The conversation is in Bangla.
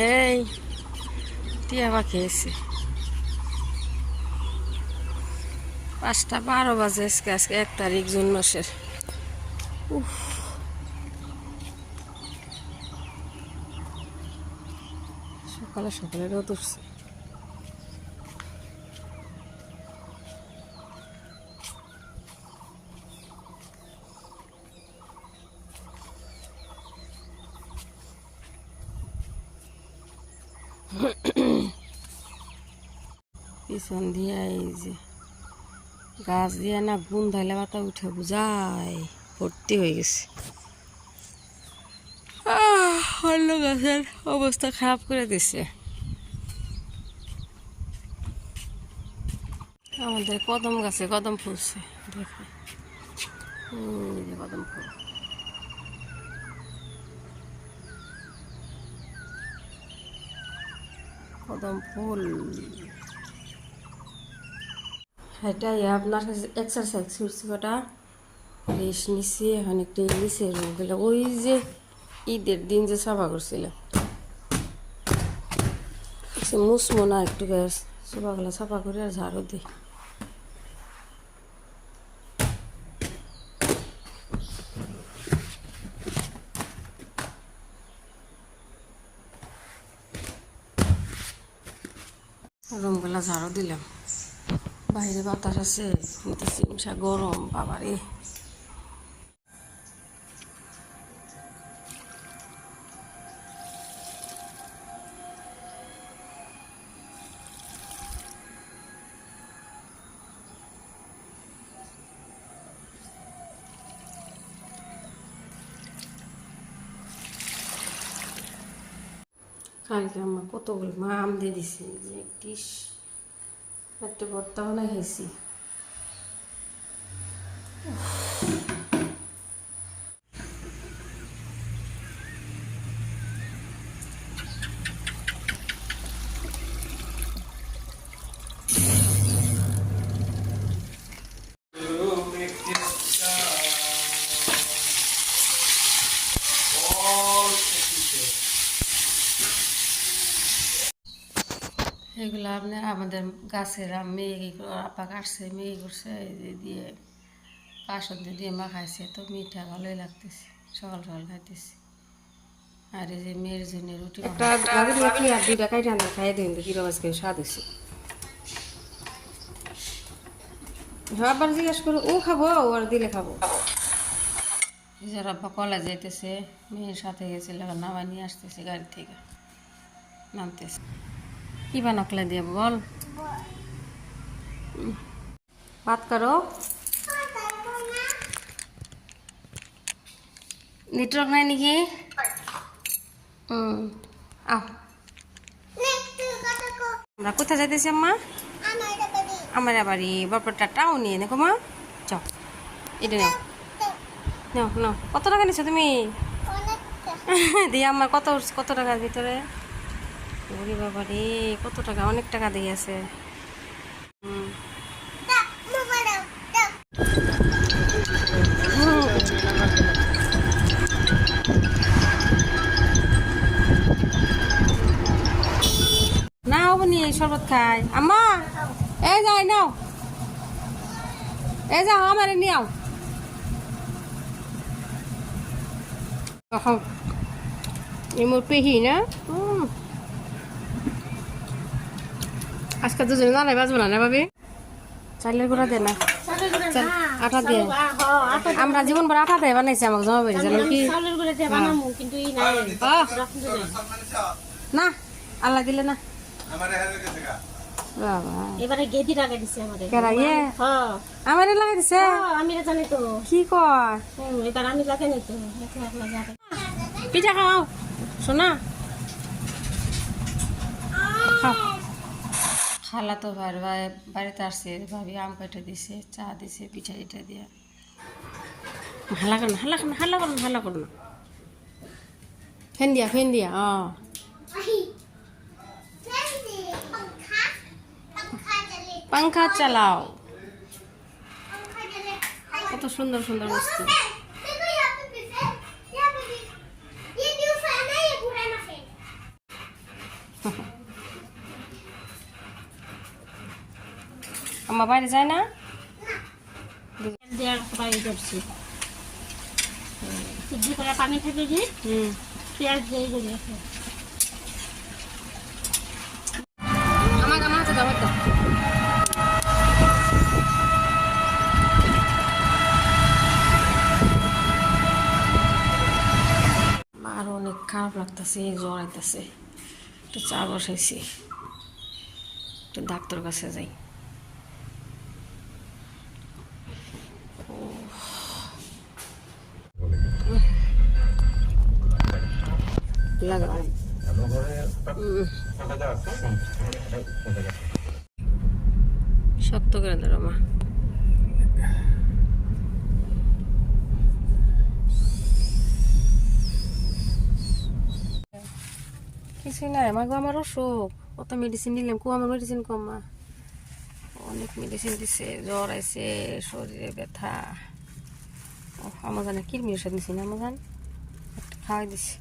এই টিয়া পাখি এসে 5:12 বাজে আজকে 1 তারিখ জুন মাসের। সকালে সকালে রোদ উঠছে। পিছন দিয়ে এই যে গাছ দিয়ে না গুণ ধাইলে পাতা উঠে বুঝায় ভর্তি হয়ে গেছে। অন্য গাছের অবস্থা খারাপ করে দিছে। আমাদের কদম গাছে কদম ফুলছে, দেখো কদম ফুল। কদম ফুল এটাই আপনার কাছে এক্সারসাইজ করছি, কটা রেস্ট নিচ্ছি। এখন একটু নিচে রুমগুলো ওই যে ঈদের দিন যে সাফা করছিলাম মুসমো না, একটু সোফাগুলো সাফা করে আর ঝাড়ু দিই। রুমগুলা ঝাড়ু দিলাম। বাইরে বাতাস আছে কিন্তু চিমসা গরম বাবারে। কালকে আমার কতগুলো আম দিয়ে দিছে, যে ডিশ একটা ভর্তা বানাই খেয়েছি। এগুলো আপনার আমাদের গাছের মেয়ে আপা কাটছে, মেয়ে করছে দিয়ে কাসন্দি দিয়ে মাখাইছে, তো মিঠা ভালোই লাগতেছে, সকাল সকাল খাইতেছি। আর এই যে মেয়ের জন্য রুটি একটা আর 2 টাকায় রান্না খাই দিন, কিরম আজকে স্বাদ হয়েছে। আবার জিজ্ঞেস করো ও খাবো আর দিলে খাবো। নিজের আব্বা কলেজ যাইতেছে, মেয়ের সাথে গেছিল, নামাই নিয়ে আসতেছে গাড়ি থেকে, নামতেছে। কি বানাকলে দিয়ে বল, ভাত করো। নেটওয়ার্ক নাই নাকি? আহ আমরা কোথায় যাইতেছি আম্মা? আমার বাড়ি বরপটা টাউনে দেখো মা। চল এটা নাও নাও নাও। কত টাকা নিছো তুমি? দিয়ে আমার কত টাকার ভিতরে? ওরে বাবা রে, কত টাকা, অনেক টাকা দিয়ে আছে। নাও বনি শরবত খাই আম্মা। এই যাই নাও, এই যাও আমারে নিয়াও। মোর পেহি না, আজকে দুজনে নাড়াই বাজবো না ভাবি। চালের গুঁড়া দে না, আটা দিয়ে। আমরা জীবন ভর আটা দিয়ে বানাইছি, আমাকে জমা বেড়ে জানো কি না, আল্লাহ দিলে না। এবারে গেদি লাগাই দিছে আমারে। আমারে লাগাই দিছে, আমি জানি তো কি কয়। এবার আমি লাগাই নি তো, পিঠা খাও শোনা। খালা তো বাড়িতে আসছে, ভাবি আম কেটে দিছে, চা দিছে, পিঠা টিঠা দিয়ে। হাল্লা করো না, হাল্লা করো না, হাল্লা করো না, হাল্লা করো না। ফেন দিয়া पंखा চালাও। কত সুন্দর সুন্দর বস্তু। আম্মা বাইরে যায় না? তেল দেওয়ার ফ্রাই করছি সিদ্ধ করে পানি থেকে দিয়ে পেঁয়াজ দিয়ে গড়িয়ে আমার হাতে দাও তো। আর অনেক খারাপ লাগতেছে, জ্বর আইতেছে। একটু চা বসাইছি, একটু ডাক্তার কাছে যাই। লাগা শক্ত করে ধরো মা। কিছুই নাই মা গো, আমার অসুখ, কত মেডিসিন নিলাম, আমার মেডিসিন কম মা, অনেক মেডিসিন দিছে, জ্বর আইছে, শরীরে ব্যথা। আমার জানে কিরমির ওষুধ নিছি না, আমার জান খাওয়াই দিছি।